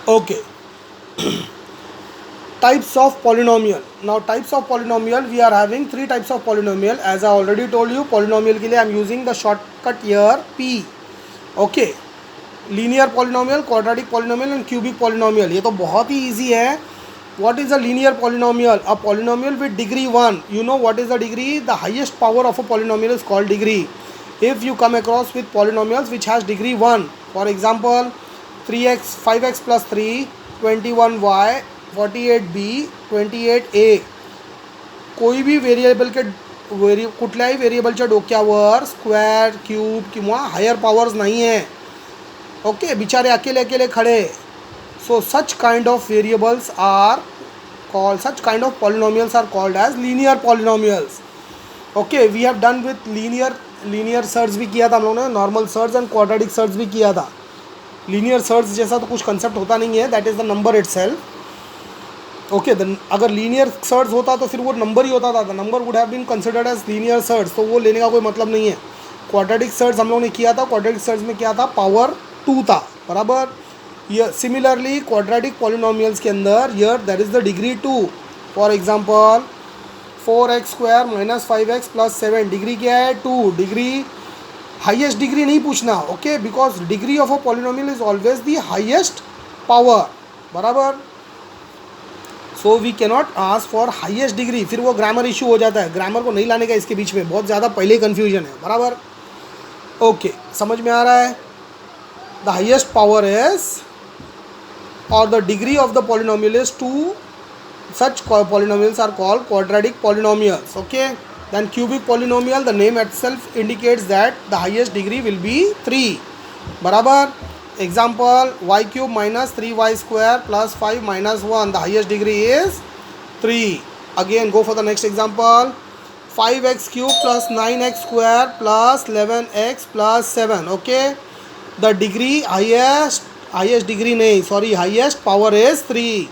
Okay. Types of polynomial. Now types of polynomial, we are having three types of polynomial. As I already told you, polynomial के लिए I am using the shortcut here P. Okay. Linear polynomial, quadratic polynomial and cubic polynomial. ये तो बहुत ही easy है. What is a linear polynomial? A polynomial with degree 1. You know what is the degree? The highest power of a polynomial is called degree. If you come across with polynomials which has degree 1, for example 3x 5x plus 3, 21y, 48b, 28a. कोई भी variable के कुठल्याही वेरिएबलच्या डोक्यावर square, cube किंवा higher powers नाही आहे. Okay, बिचारे अकेले अकेले खड़े. So such kind of variables are called, such kind of polynomials are called as linear polynomials. Okay, we have done with linear search भी किया था हम लोगों ने, normal search and quadratic search भी किया था. लीनियर सर्च जैसा तो कुछ कंसेप्ट होता नहीं है, that is the number itself. Okay, अगर लीनियर सर्च होता तो फिर वो नंबर ही होता था, the number would have been considered as linear search, तो वो लेने का कोई मतलब नहीं है. क्वाड्रेटिक सर्च हम लोगों ने किया था. क्वाड्रेटिक सर्च में क्या था? पावर 2 था, बराबर. ये सिमिलरली क्वाड्रेटिक पॉलिनोमियल्स के अंदर यर that is the degree 2. For example 4x square minus 5x plus 7, degree क्या है? 2. डिग्री, हाईएस्ट डिग्री नहीं पूछना. Okay, because degree of a polynomial is always the highest power, बराबर. So we cannot ask for highest degree, फिर वो grammar issue हो जाता है. ग्रामर को नहीं लाने का इसके बीच में, बहुत ज़्यादा पहले ही कन्फ्यूजन है, बराबर. ओके, समझ में आ रहा है? The highest power is, or the degree of the polynomial is 2. Such polynomials are called quadratic polynomials. Okay, then cubic polynomial, the name itself indicates that the highest degree will be 3, barabar. Example, y cube minus 3y square plus 5 minus 1, the highest degree is 3. Again, go for the next example, 5x cube plus 9x square plus 11x plus 7. Okay, the degree highest degree नहीं, sorry, highest power is 3.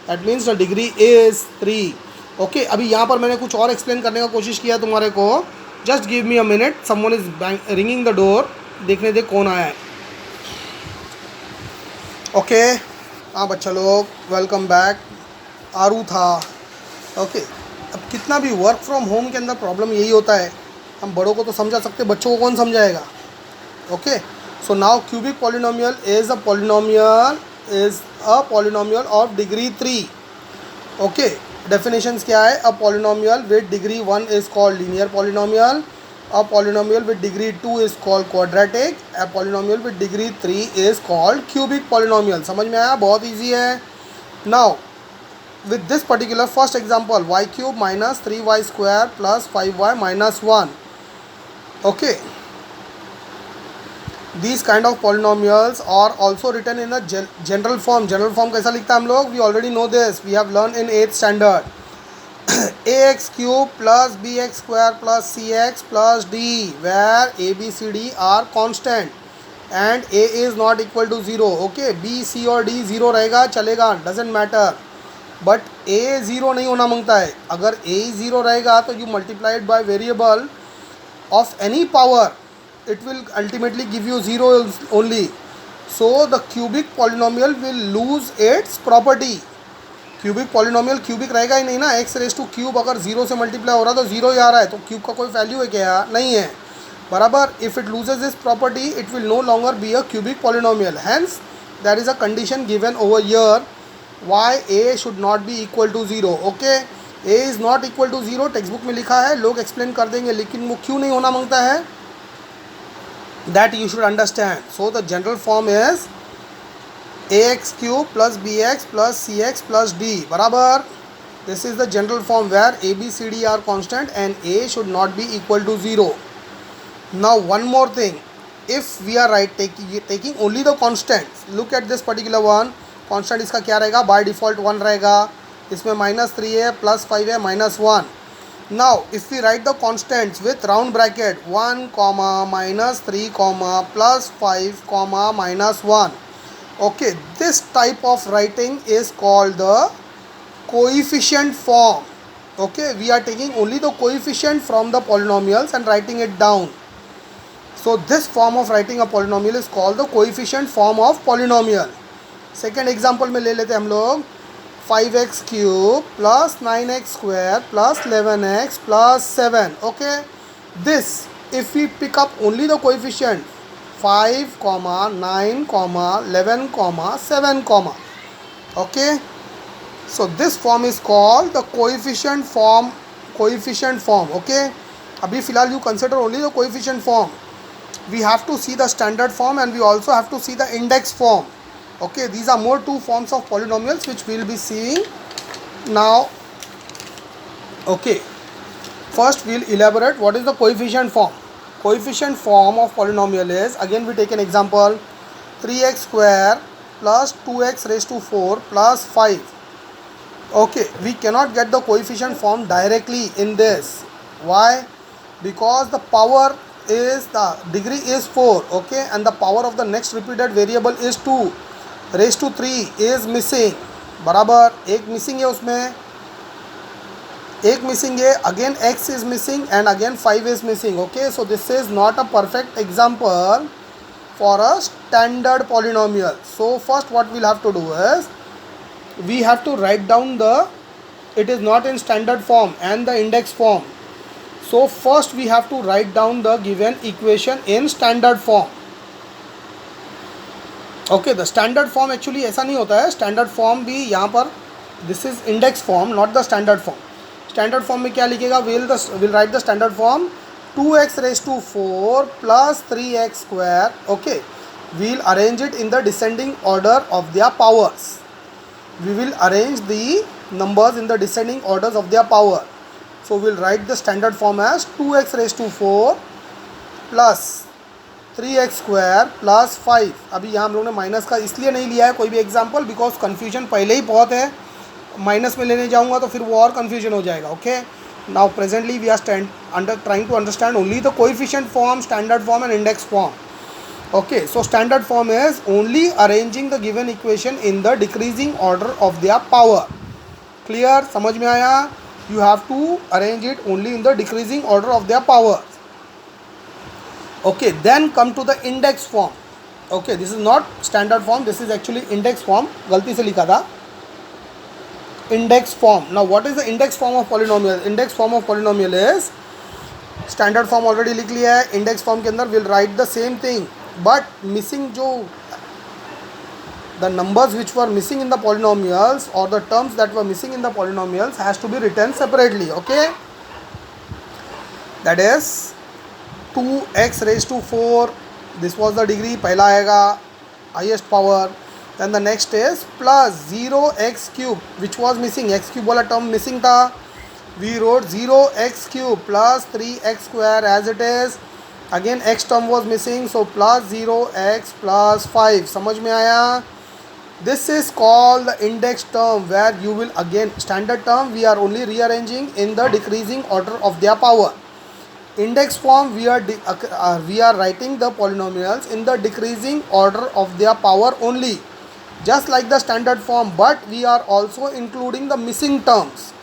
That means the degree is 3. Okay, अभी यहाँ पर मैंने कुछ और explain करने का कोशिश किया तुम्हारे को. Just give me a minute, someone is ringing the door. देखने दे कौन आया है. ओके, हाँ बच्चा लोग, वेलकम बैक. आरू था. ओके, अब कितना भी वर्क फ्रॉम होम के अंदर प्रॉब्लम यही होता है. हम बड़ों को तो समझा सकते, बच्चों को कौन समझाएगा. Okay, so now cubic polynomial is a polynomial of degree 3. okay, definitions क्या है? a polynomial with degree 1 is called linear polynomial, a polynomial with degree 2 is called quadratic, a polynomial with degree 3 is called cubic polynomial. समझ में आया? बहुत easy है. now with this particular first example, y cube minus 3y square plus 5y minus 1. okay, these kind of polynomials are also written in a general form. general form कैसा लिखता है हम लोग? we already know this, we have learned in 8th standard. ax cube plus bx square plus cx plus d, where a b c d are constant and a is not equal to 0. okay, b c और d 0 रहेगा, चलेगा, doesn't matter, but a 0 नहीं होना मांगता है. अगर a 0 रहेगा तो you multiply it by variable of any power, it will ultimately give you 0 only. so the cubic polynomial will lose its property. cubic polynomial cubic रहेगा ही नहीं ना. x रेज टू क्यूब अगर 0 से मल्टीप्लाई हो रहा है तो 0 ही आ रहा है, तो क्यूब का कोई वैल्यू है क्या? नहीं है, बराबर. If it loses this property, it will no longer be a cubic polynomial. Hence that is a condition given over here, why a should not be equal to 0. Okay, a is not equal to 0 text book में लिखा है, लोग explain कर देंगे, लेकिन वो क्यों नहीं होना मांगता है, that you should understand. so the general form is ax cube plus bx plus cx plus d, barabar. this is the general form where a b c d are constant and a should not be equal to 0. now one more thing, if we are taking only the constants, look at this particular one. constant इसका क्या रहेगा? by default 1 रहेगा. इसमें -3 है, +5 है, -1. now if we write the constants with round bracket 1 comma -3 comma +5 comma -1, okay, this type of writing is called the coefficient form. okay, we are taking only the coefficient from the polynomials and writing it down. So this form of writing a polynomial is called the coefficient form of polynomial. Second example में ले लेते हैं हम लोग 5x cube plus 9x square plus 11x plus 7. Okay, this if we pick up only the coefficient 5, 9, 11, 7, okay, so this form is called the coefficient form. Okay, अभी फिलहाल you consider only the coefficient form. We have to see the standard form and we also have to see the index form. Okay, these are more two forms of polynomials which we will be seeing now. Okay, first we will elaborate what is the coefficient form. Coefficient form of polynomial is, again we take an example, 3x square plus 2x raised to 4 plus 5. Okay, we cannot get the coefficient form directly in this. Why? Because the power is, the degree is 4, okay, and the power of the next repeated variable is 2 raised to 3 is missing. बराबर एक missing है, उसमें एक missing है, again x is missing and again 5 is missing. Okay, so this is not a perfect example for a standard polynomial. So first what we'll have to do is we have to write down the, it is not in standard form and the index form. So first we have to write down the given equation in standard form. Okay, the standard form actually ऐसा नहीं होता है, standard form भी यहाँ पर, this is index form not the standard form. Standard form में क्या लिखेगा, we'll write the standard form 2x raised to 4 plus 3x square. Okay, we'll arrange it in the descending order of their powers. We will arrange the numbers in the descending orders of their power. So we'll write the standard form as 2x raised to 4 plus 3x square plus 5. अभी यहाँ हम लोगों ने minus का इसलिए नहीं लिया है कोई भी एग्जाम्पल, बिकॉज कन्फ्यूजन पहले ही बहुत है, माइनस में लेने जाऊँगा तो फिर वो और कन्फ्यूजन हो जाएगा. Okay, now presently we are trying to understand only the coefficient form, standard form and index form. Okay, so standard form is only arranging the given equation in the decreasing order of their power. Clear? समझ में आया? You have to arrange it only in the decreasing order of their power. Okay, then come to the index form. Okay, this is not standard form, this is actually index form. गलती से लिखा था index form. Now what is the index form of polynomial? Index form of polynomial is, standard form already लिख लिया है, index form के अंदर we'll write the same thing, but missing जो the numbers which were missing in the polynomials or the terms that were missing in the polynomials has to be written separately. Okay, that is 2x raised to 4, this was the degree, पहला आएगा highest power. Then the next is plus 0x cube which was missing, x cube वाला term missing था, we wrote 0x cube plus 3x square as it is. Again x term was missing, so plus 0x plus 5. समझ में आया? This is called the index term, where you will, again standard term we are only rearranging in the decreasing order of their power. Index form we are writing the polynomials in the decreasing order of their power only, just like the standard form, but we are also including the missing terms.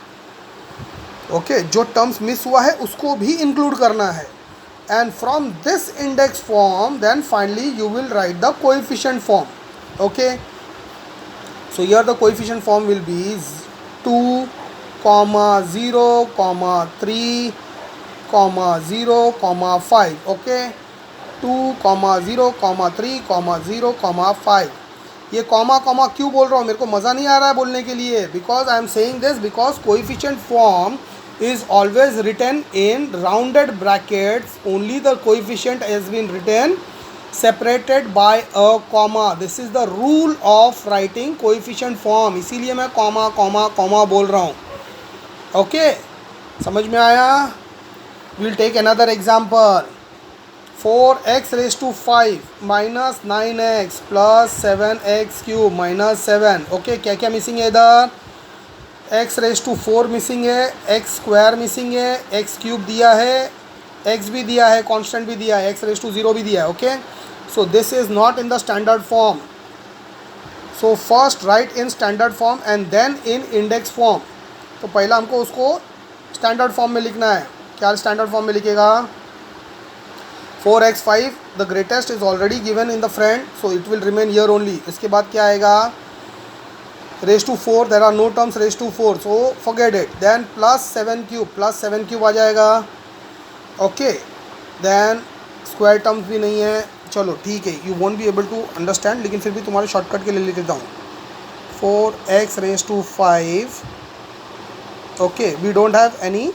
Okay, जो terms miss हुआ है उसको भी include करना है. And from this index form then finally you will write the coefficient form. Okay, so here the coefficient form will be 2, 0, 3, 0, 5. Okay, 2, 0, 3, 0, 5. ये comma क्यों बोल रहा हूँ, मेरे को मज़ा नहीं आ रहा है बोलने के लिए, because I am saying this because coefficient form is always written in rounded brackets. Only the coefficient has been written separated by a comma. This is the rule of writing coefficient form. इसीलिए मैं comma बोल रहा हूँ. Okay, समझ में आया? We'll take another example. 4x raised to 5 minus 9x plus 7x cube minus 7. Okay, क्या क्या मिसिंग है इधर? x रेज टू 4 मिसिंग है, x स्क्वायर मिसिंग है, x क्यूब दिया है, x भी दिया है, कांस्टेंट भी दिया है, x रेज टू 0 भी दिया है. Okay, so this is not in the standard form. So first write in standard form and then in index form. तो पहला हमको उसको स्टैंडर्ड फॉर्म में लिखना है. क्या स्टैंडर्ड फॉर्म में लिखेगा? 4x5 the greatest is already given in the front, so it will remain here only. इसके बाद क्या आएगा, raise to 4, there are no terms raise to 4, so forget it. Then plus 7 cube आ जाएगा. Okay, then square terms भी नहीं है. चलो ठीक है, you won't be able to understand, लेकिन फिर भी तुम्हारे शॉर्टकट के लिए ले लेता हूँ. 4x raise to 5. Okay, we don't have any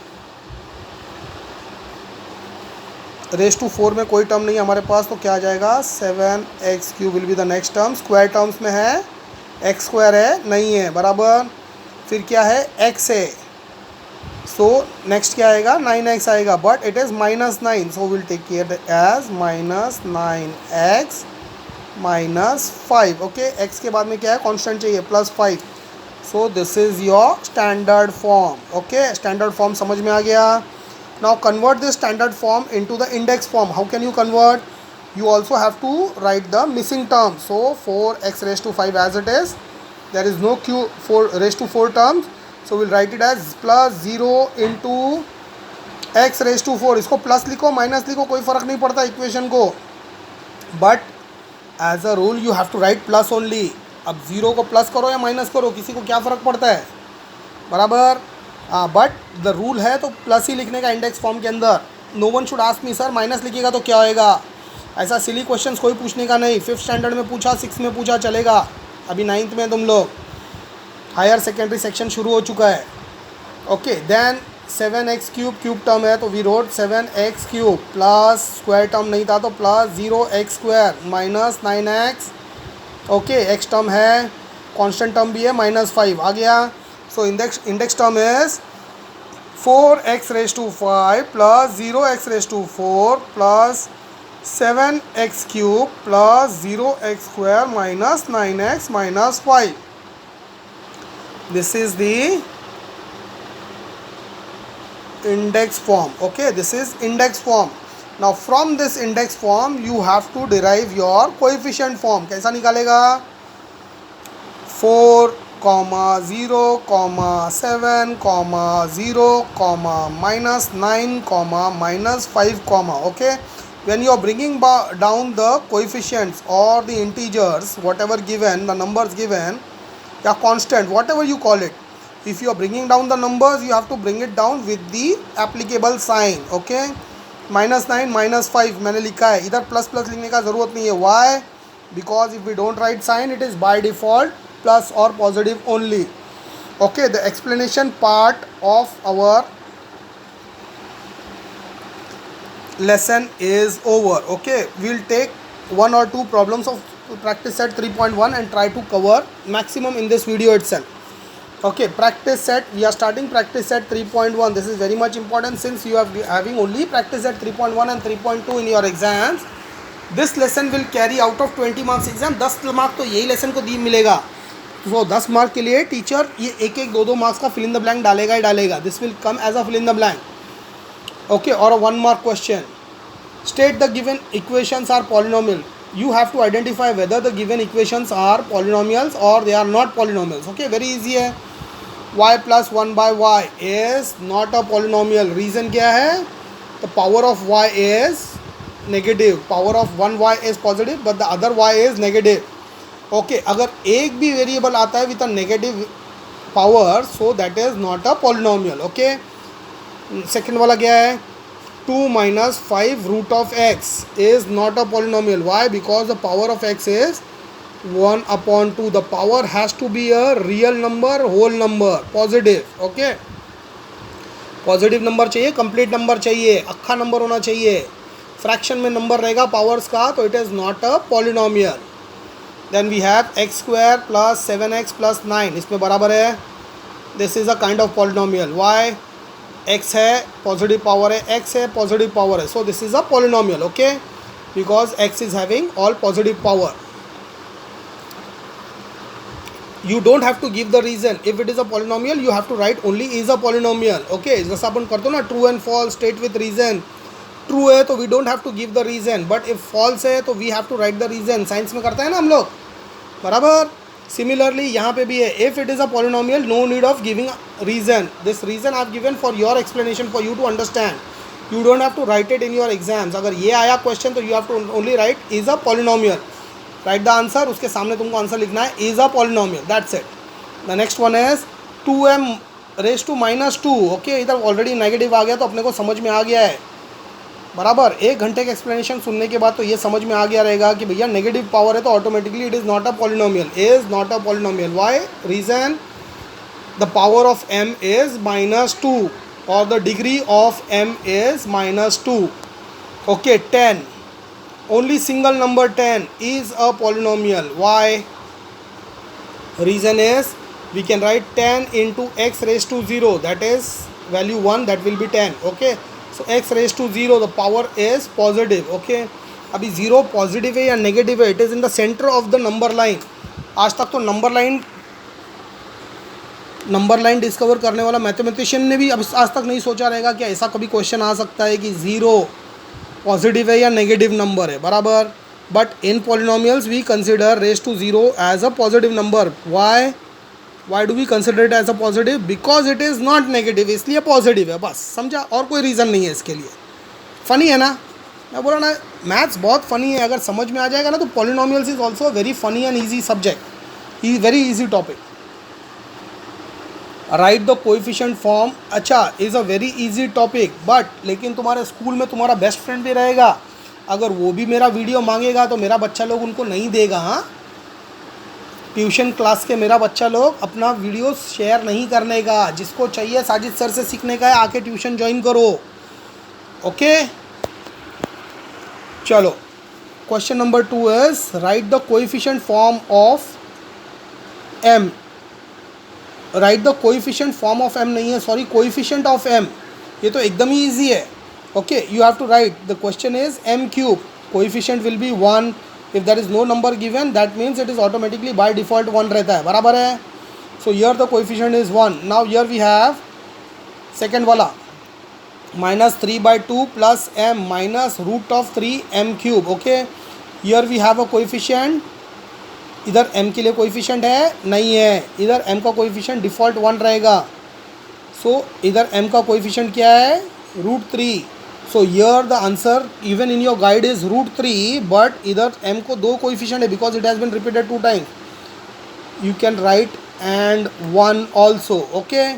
raise to 4 में कोई टर्म नहीं है हमारे पास, तो क्या आ जाएगा, 7x³ will be the next term. Square terms में है x² है, नहीं है, बराबर. फिर क्या है, x है, सो नेक्स्ट क्या आएगा, 9x आएगा, but it is -9, so will take care as -9x -5. Okay, x के बाद में क्या है, कांस्टेंट चाहिए, +5. So this is your standard form. Okay, standard form समझ में आ गया. Now convert this standard form into the index form. How can you convert? You also have to write the missing term. So 4x raised to 5 as it is. There is no q 4 raised to 4 terms. So we'll write it as +0 into x raised to 4. इसको plus लिखो minus लिखो कोई फ़र्क नहीं पड़ता equation को, but as a rule you have to write plus only. अब 0 को प्लस करो या माइनस करो, किसी को क्या फ़र्क पड़ता है, बराबर. बट द रूल है तो प्लस ही लिखने का इंडेक्स फॉर्म के अंदर. No one should ask me sir minus लिखिएगा तो क्या होएगा, ऐसा सिली क्वेश्चंस कोई पूछने का नहीं. 5th स्टैंडर्ड में पूछा, 6th में पूछा, चलेगा. अभी 9th में तुम लोग, हायर सेकेंडरी सेक्शन शुरू हो चुका है. Okay, then 7x³ cube term है, तो we wrote 7x³ plus square term नहीं था तो +0x² -9x. Okay, x term है, कांस्टेंट टर्म भी है, -5 आ गया. So index term is 4x raised to 5 plus 0x raised to 4 plus 7x³ plus 0x² minus 9x minus 5. This is the index form. Okay, this is index form. Now from this index form you have to derive your coefficient form. कैसा निकालेगा, 4, 0, 7, 0, -9, -5, okay. When you are bringing down the coefficients or the integers, whatever given, the numbers given, या constant, whatever you call it, if you are bringing down the numbers, you have to bring it down with the applicable sign. Okay, -9 -5 मैंने लिखा है, इधर plus plus लिखने का ज़रूरत नहीं है. Why? Because if we don't write sign, it is by default plus or positive only. Okay, the explanation part of our lesson is over. Okay, we'll take 1 or 2 problems of practice set 3.1 and try to cover maximum in this video itself. Okay, practice set, we are starting practice set 3.1. This is very much important since you are having only practice set 3.1 and 3.2 in your exams. This lesson will carry out of 20 marks exam. 10 mark तो यही lesson को दी मिलेगा. तो 10 mark के लिए teacher ये 1-1, 2-2 marks का fill in the blank डालेगा ही डालेगा. This will come as a fill in the blank. Okay, और a 1 mark question, state the given equations are polynomial. You have to identify whether the given equations are polynomials और they are not polynomials. Okay, very easy है. y + 1/y is not a polynomial. Reason क्या है, the power of y is negative, power of 1y is positive but the other y is negative. Okay, अगर एक भी variable आता है with a negative power, so that is not a polynomial. Okay, second वाला क्या है, 2 - 5 √(x) is not a polynomial. Why? Because the power of x is 1/2. The power has to be a real number, whole number, positive. Okay, positive number चाहिए, complete number चाहिए, अक्खा number होना चाहिए. Fraction में number रहेगा powers का, तो it is not a polynomial. Then we have x² + 7x + 9, इसमें बराबर है. This is a kind of polynomial. Why? x है, पॉजिटिव पावर है, x है, पॉजिटिव पावर है, so this is a polynomial. Okay, because x is having all positive power. You don't have to give the reason. If it is a polynomial, you have to write only is a polynomial. Okay, जैसा अपन करते हो ना, true and false, state with reason. True है तो we don't have to give the reason, but if false है तो we have to write the reason. Science में करते हैं ना हम लोग, बराबर. Similarly यहाँ पे भी है, if it is a polynomial, no need of giving reason. This reason I have given for your explanation, for you to understand. You don't have to write it in your exams. अगर ये आया question तो you have to only write is a polynomial. Write the answer, उसके सामने तुमको answer लिखना है is a polynomial, that's it. The next one is 2m raise to -2. Okay, इधर ऑलरेडी नेगेटिव आ गया तो अपने को समझ में आ गया है बराबर. 1 घंटे का एक्सप्लेनेशन सुनने के बाद तो ये समझ में आ गया रहेगा कि भैया नेगेटिव पावर है तो automatically it is not a polynomial. Is not a polynomial. Why? Reason, the power of m is -2 और the degree of m is -2. Okay, 10, only single number 10 is a polynomial. Why? Reason is we can write 10 into x raised to 0, that is value 1, that will be 10. Okay, so x raised to 0, the power is positive. Okay, अभी 0 positive है या negative है, it is in the centre of the number line. आज तक तो number line discover करने वाला mathematician ने भी अब आज तक नहीं सोचा रहेगा कि ऐसा कभी क्वेश्चन आ सकता है कि 0 पॉजिटिव है या नेगेटिव नंबर है बराबर. But in polynomials we consider raise to 0 as a positive number. Why do we consider it as a positive? Because it is not negative, इसलिए पॉजिटिव है, बस समझा, और कोई रीज़न नहीं है इसके लिए. फ़नी है ना, मैं बोला ना मैथ्स बहुत फ़नी है. अगर समझ में आ जाएगा ना तो polynomials is also very funny and easy subject, very easy topic. Right the coefficient form, अच्छा, is a very easy topic. But लेकिन तुम्हारे स्कूल में तुम्हारा बेस्ट फ्रेंड भी रहेगा, अगर वो भी मेरा वीडियो मांगेगा तो मेरा बच्चा लोग उनको नहीं देगा. हाँ, ट्यूशन क्लास के मेरा बच्चा लोग अपना वीडियो शेयर नहीं करने का. जिसको चाहिए साजिद सर से सीखने का है, आके ट्यूशन ज्वाइन करो. ओके, चलो, question number 2 is right the coefficient form of m. Right the coefficient form of m नहीं है, सॉरी, कोएफिशिएंट ऑफ m. ये तो एकदम ही ईजी है. Okay, you have to write, the question is m cube, coefficient will be 1. If there is no number given that means it is automatically by default 1 रहता है बराबर है. So here the coefficient is 1. Now here we have second वाला -3/2 plus m minus root of 3m cube. Okay, here we have a coefficient. इधर m के लिए coefficient है नहीं है, इधर m का कोएफिशिएंट डिफ़ॉल्ट 1 रहेगा. सो इधर m का कोएफिशिएंट क्या है? √3. सो here the answer even in your guide is √3, but इधर m को 2 कोएफिशिएंट है because it has been repeated 2 times. You can write and 1 also. Okay,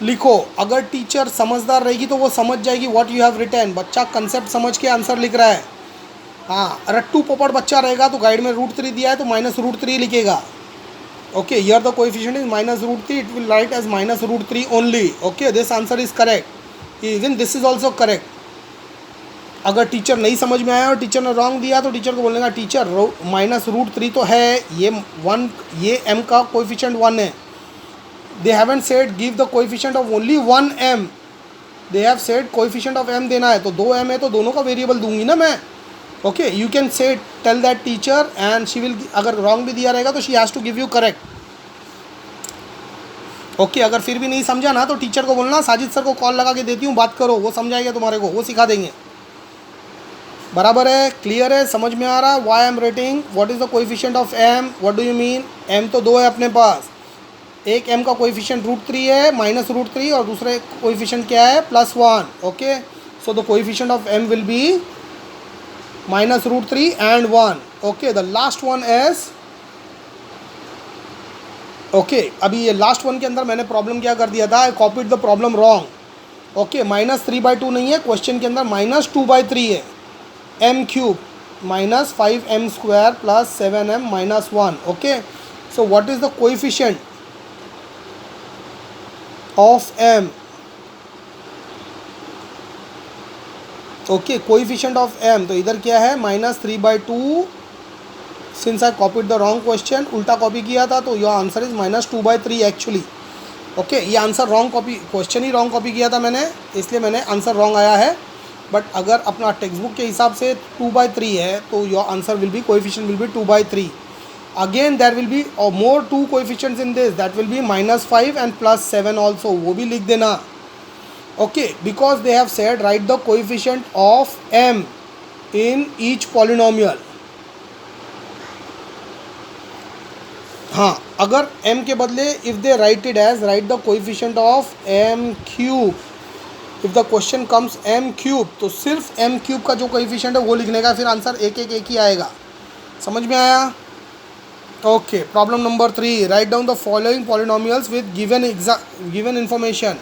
लिखो. अगर टीचर समझदार रहेगी तो वो समझ जाएगी व्हाट यू हैव रिटन. बच्चा कंसेप्ट समझ के आंसर लिख रहा है. हाँ, रट्टू पोपट बच्चा रहेगा तो गाइड में √3 दिया है तो -√3 लिखेगा. Okay, here the coefficient is -√3, it will write as -√3 only. Okay, this answer is correct. Even this is also correct. अगर टीचर नहीं समझ में आया और टीचर ने रॉन्ग दिया तो टीचर को बोलेगा टीचर -√3 तो है, ये 1, ये m का कोएफिशिएंट 1 है. They haven't said give the coefficient of only 1m, they have said coefficient of m देना है. तो 2m है तो दोनों का वेरिएबल दूंगी ना मैं. Okay, you can say tell that teacher and she will, अगर रॉन्ग भी दिया रहेगा तो she has to give you correct. Okay, अगर फिर भी नहीं समझा ना तो टीचर को बोलना साजिद सर को कॉल लगा के देती हूँ, बात करो, वो समझाएंगे तुम्हारे को, वो सिखा देंगे. बराबर है, क्लियर है, समझ में आ रहा है. Why am rating, what is the coefficient of m, what do you mean. m तो 2 है अपने पास, एक m का कोएफिशिएंट √3 है, -√3, और दूसरे कोएफिशिएंट क्या है? +1. Okay, so the coefficient of m will be -√3 and 1. Okay, the last one is, okay, अभी ये लास्ट वन के अंदर मैंने प्रॉब्लम क्या कर दिया था? I copied the problem wrong. Okay, -3/2 नहीं है क्वेश्चन के अंदर, -2/3 है. m cube -5m² + 7m - 1. Okay, so what is the coefficient of m? Okay, coefficient of m, तो इधर क्या है? -3/2. Since I copied the wrong question, उल्टा कॉपी किया था, तो your answer is -2/3 actually. Okay, ये आंसर रॉन्ग कॉपी, क्वेश्चन ही रॉन्ग कॉपी किया था मैंने, इसलिए मैंने आंसर रॉन्ग आया है. बट अगर अपना टेक्स्ट बुक के हिसाब से 2/3 है तो your answer will be, coefficient will be 2/3. Again there will be more 2 coefficients in this, that will be -5 and +7 also, वो भी लिख देना. Okay, because they have said write the coefficient of m in each polynomial. हाँ, अगर m के बदले if they write it as write the coefficient of m cube, if the question comes m cube, तो सिर्फ m cube का जो coefficient है वो लिखने का, फिर आंसर एक ही आएगा। समझ में आया? Okay, problem number 3, write down the following polynomials with given information.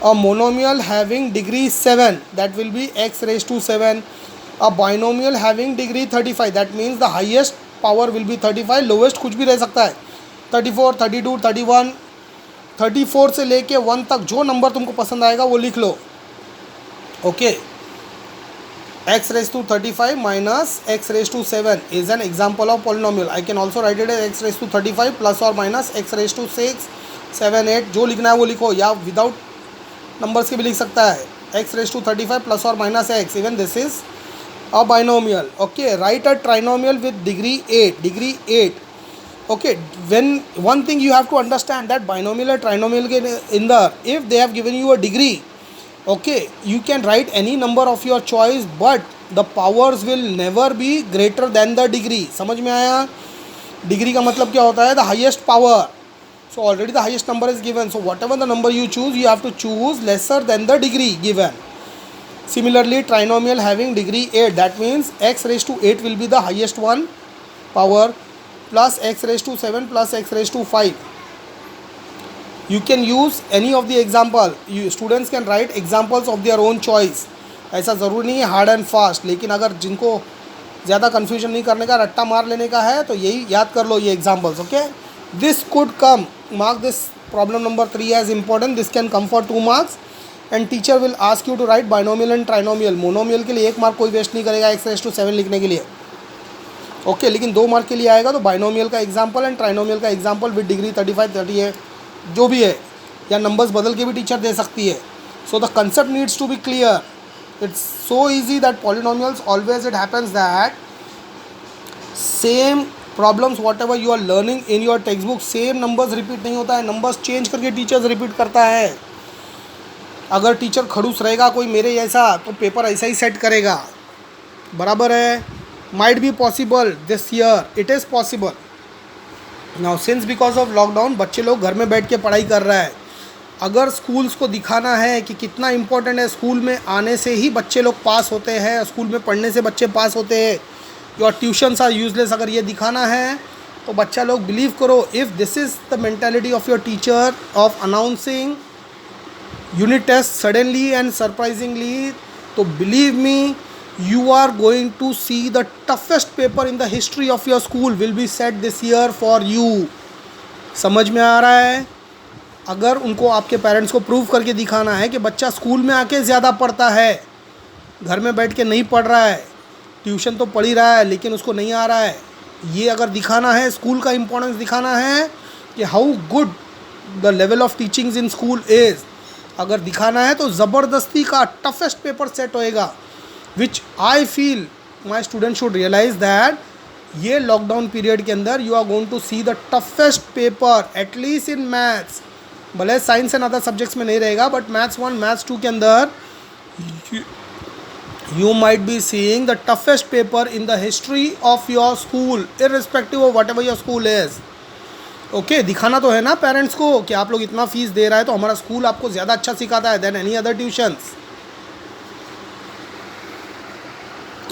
A monomial having degree 7, that will B x raised to 7. A binomial having degree 35, that means the highest power will be 35, lowest कुछ भी रह सकता है, 34, 32, 31, 34 से लेके 1 तक जो number तुमको पसंद आएगा वो लिख लो। Okay, x raised to 35 minus x raised to 7 is an example of polynomial. I can also write it as x raised to 35 plus or minus x raised to 6, 7, 8, जो लिखना है वो लिखो, या विदाउट नंबर्स के भी लिख सकता है, x raised to 35 plus or minus x, even this is a binomial. Okay, write a trinomial with degree 8. Okay, when one thing you have to understand that binomial and trinomial के in the, if they have given you a degree, okay, you can write any number of your choice, but the powers will never be greater than the degree. समझ में आया? Degree का मतलब क्या होता है? The highest power. So already the highest number is given, so whatever the number you choose, you have to choose lesser than the degree given. Similarly, trinomial having degree 8, that means x raised to 8 will be the highest one power, plus x raised to 7 plus x raised to 5. You can use any of the example. You students can write examples of their own choice. ऐसा ज़रूरी नहीं है hard and fast, लेकिन अगर जिनको ज़्यादा confusion नहीं करने का, रट्टा मार लेने का है, तो यही याद कर लो ये examples. Okay, this could come, mark this problem number 3 as important. This can come for 2 marks and teacher will ask you to write binomial and trinomial. Monomial के लिए 1 मार्क कोई वेस्ट नहीं करेगा x raised to 7 लिखने के लिए. Okay, लेकिन 2 mark के लिए आएगा तो बाइनोमियल का एग्जाम्पल एंड ट्राइनोमियल का एग्जाम्पल विद डिग्री 35, 38 जो भी है, या नंबर्स बदल के भी टीचर दे सकती है. So the concept needs to be clear. It's so easy that polynomials always it happens that same problems whatever you are learning in your textbook, same numbers repeat नहीं होता है, numbers change करके teachers repeat करता है. अगर teacher खड़ूस रहेगा कोई मेरे जैसा तो पेपर ऐसा ही सेट करेगा. बराबर है? Might be possible this year, it is possible. Now since because of lockdown बच्चे लोग घर में बैठ के पढ़ाई कर रहा है. अगर स्कूल्स को दिखाना है कि कितना इम्पोर्टेंट है, स्कूल में आने से ही बच्चे लोग पास होते हैं, स्कूल में पढ़ने से बच्चे पास होते हैं, योर ट्यूशन्स आर यूजलेस, अगर ये दिखाना है तो बच्चा लोग बिलीव करो, if this is the mentality of your teacher of announcing unit test suddenly and surprisingly, तो believe me, you are going to see the toughest paper in the history of your school will be set this year for you. समझ में आ रहा है? अगर उनको आपके parents को प्रूव करके दिखाना है कि बच्चा स्कूल में आके ज़्यादा पढ़ता है, घर में बैठ के नहीं पढ़ रहा है, ट्यूशन तो पढ़ ही रहा है लेकिन उसको नहीं आ रहा है, ये अगर दिखाना है, स्कूल का इम्पोर्टेंस दिखाना है कि how good the level of teachings in school is, अगर दिखाना है तो ज़बरदस्ती का टफेस्ट पेपर सेट होएगा. Which I feel my student should realise that ये लॉकडाउन पीरियड के अंदर you are going to see the toughest paper, at least in maths. भले साइंस एंड अदर सब्जेक्ट्स में नहीं रहेगा, बट मैथ्स 1, मैथ्स 2 के अंदर you might be seeing the toughest paper in the history of your school, irrespective of whatever your school is. Okay, दिखाना तो है ना पेरेंट्स को कि आप लोग इतना फीस दे रहा है तो हमारा स्कूल आपको ज़्यादा अच्छा सिखाता है then any other tuitions.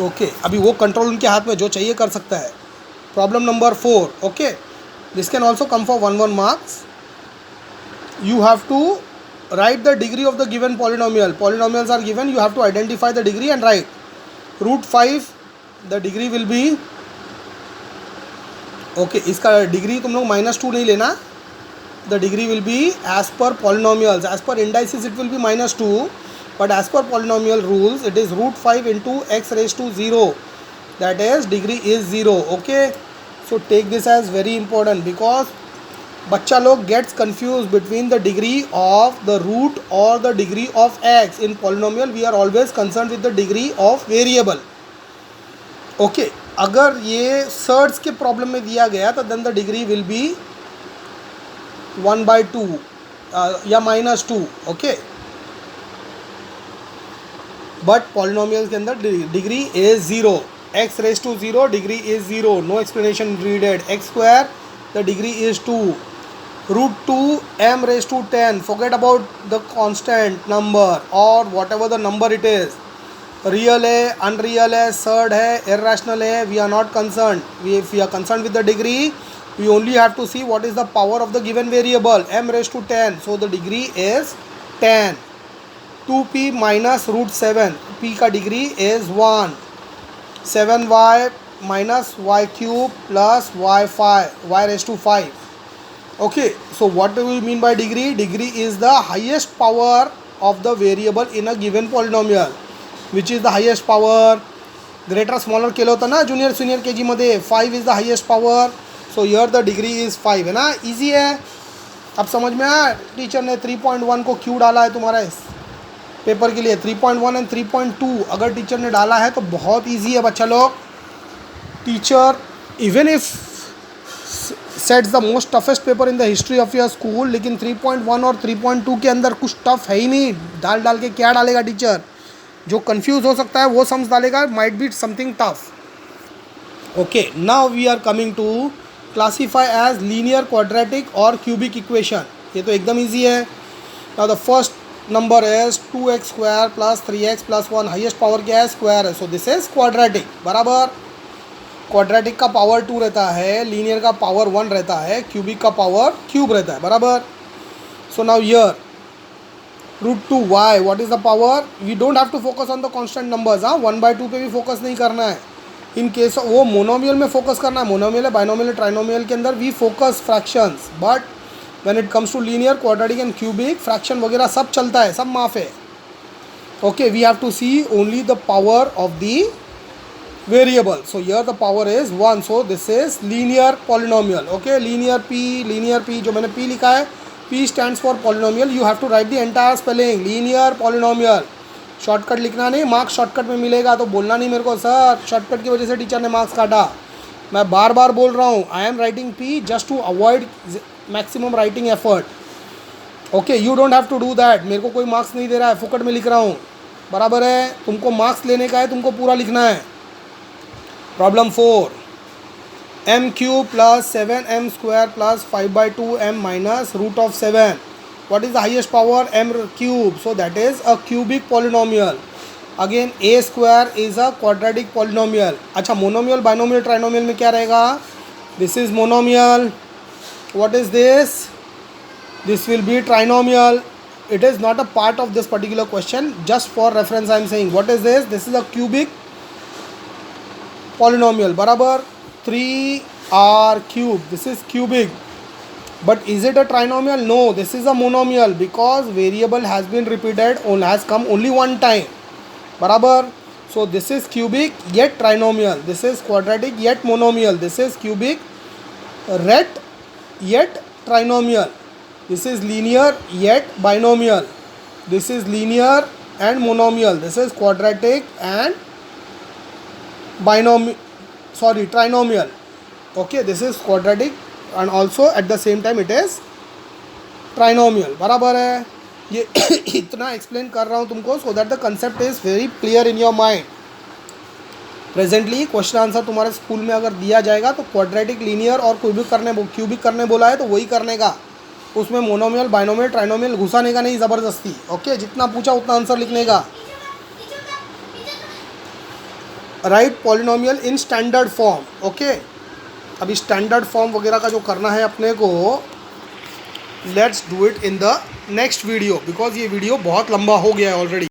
Okay, अभी वो कंट्रोल उनके हाथ में, जो चाहिए कर सकता है. Problem number 4. Okay, this can also come for 1 marks. You have to write the degree of the given polynomial. Polynomials are given, you have to identify the degree and write. Root 5, the degree will be, okay, इसका degree तुम लोग -2 नहीं लेना. The degree will be as per polynomials. As per indices it will be -2, but as per polynomial rules it is root 5 into x raised to 0. That is degree is 0. Okay, so take this as very important because बच्चा लोग gets confuse between the degree of the root और the degree of x. In polynomial we are always concern with the degree of variable. Okay, अगर ये surds के problem में दिया गया तो then the degree will be 1/2 या -2. Okay, but polynomial के अंदर degree is 0. X raise to 0, degree is 0. No explanation needed. X square, the degree is 2. √2 m raised to 10. Forget about the constant number or whatever the number it is. Real है, unreal है, surd है, irrational है, we are not concern. If we are concerned with the degree, we only have to see what is the power of the given variable, m raised to 10. So the degree is 10. 2p minus √7, p का degree is 1. 7y minus y cube plus y raised to 5. Okay, so what do we mean by degree? Degree is the highest power of the variable in a given polynomial. Which is the highest power? Greater smaller केलं होतं ना junior senior KG मध्ये. 5 is the highest power. So here the degree is 5 है ना. easy है. अब समझ में आया टीचर ने 3.1 को क्यों डाला है तुम्हारा इस पेपर के लिए. 3.1 एंड 3.2 अगर टीचर ने डाला है तो बहुत ईजी है बच्चा लोग. Teacher even if sets the most toughest paper in the history of your school, लेकिन 3.1 और 3.2 के अंदर कुछ टफ है ही नहीं. डाल के क्या डालेगा टीचर? जो कंफ्यूज हो सकता है वो सम्स डालेगा. Might be something tough. Okay, now we are coming to classify as linear, quadratic और क्यूबिक इक्वेशन. ये तो एकदम ईजी है. Now the first number is 2x square plus 3x plus 1. Highest power क्या है? स्क्वायर है. So this is quadratic. बराबर. Quadratic का पावर 2 रहता है, लीनियर का पावर 1 रहता है, क्यूबिक का पावर क्यूब रहता है. बराबर. So now here √2y, what is the power? We don't have to focus on the constant numbers. 1/2 पे भी फोकस नहीं करना है. इन केस वो मोनोमियल में फोकस करना है. मोनोमियल है, बाइनोमियल है, ट्राइनोमियल के अंदर we focus fractions. But when it comes to linear, quadratic and cubic, fraction वगैरह सब चलता है, सब माफ है. Okay, we have to see only the power of the variable. So here the power is 1. So this is linear polynomial. Okay, linear p जो मैंने p लिखा है, p stands for polynomial. You have to write the entire spelling. Linear polynomial. Shortcut लिखना नहीं, marks shortcut में मिलेगा तो बोलना नहीं मेरे को सर शॉर्टकट की वजह से टीचर ने मार्क्स काटा. मैं बार बार बोल रहा हूँ, I am writing p just to avoid maximum writing effort. Okay, you don't have to do that. मेरे को कोई मार्क्स नहीं दे रहा है, फुकट में लिख रहा हूँ. बराबर है. तुमको मार्क्स लेने का है, तुमको पूरा लिखना है. Problem 4. m cube plus 7m square plus 5/2m minus √7. What is the highest power? m cube. So that is a cubic polynomial. Again a square is a quadratic polynomial. अच्छा, मोनोमियल, बाइनोमियल, ट्राइनोमियल में क्या रहेगा? This is monomial. What is this? This will be trinomial. It is not a part of this particular question. Just for reference I am saying. What is this? This is a cubic polynomial. बराबर. 3r cube. This is cubic. But is it a trinomial? No, this is a monomial because variable has been repeated or has come only one time. बराबर. So this is cubic yet trinomial. This is quadratic yet monomial. This is cubic yet trinomial. This is linear yet binomial. This is linear and monomial. This is quadratic and trinomial. Okay, this is quadratic and also at the same time it is trinomial. बराबर है. ये इतना explain कर रहा हूँ तुमको so that the concept is very clear in your mind. Presently question answer तुम्हारे school में अगर दिया जाएगा तो क्वाड्रेटिक, लीनियर और क्यूबिक करने बोला है तो वही करने का. उसमें मोनोमियल, बाइनोमियल, ट्राइनोमियल घुसाने का नहीं ज़बरदस्ती. ओके, जितना पूछा उतना आंसर लिखने का. राइट पॉलिनोमियल इन स्टैंडर्ड फॉर्म. ओके, अभी स्टैंडर्ड फॉर्म वगैरह का जो करना है अपने को, let's do it in the next video because ये वीडियो बहुत लंबा हो गया है ऑलरेडी.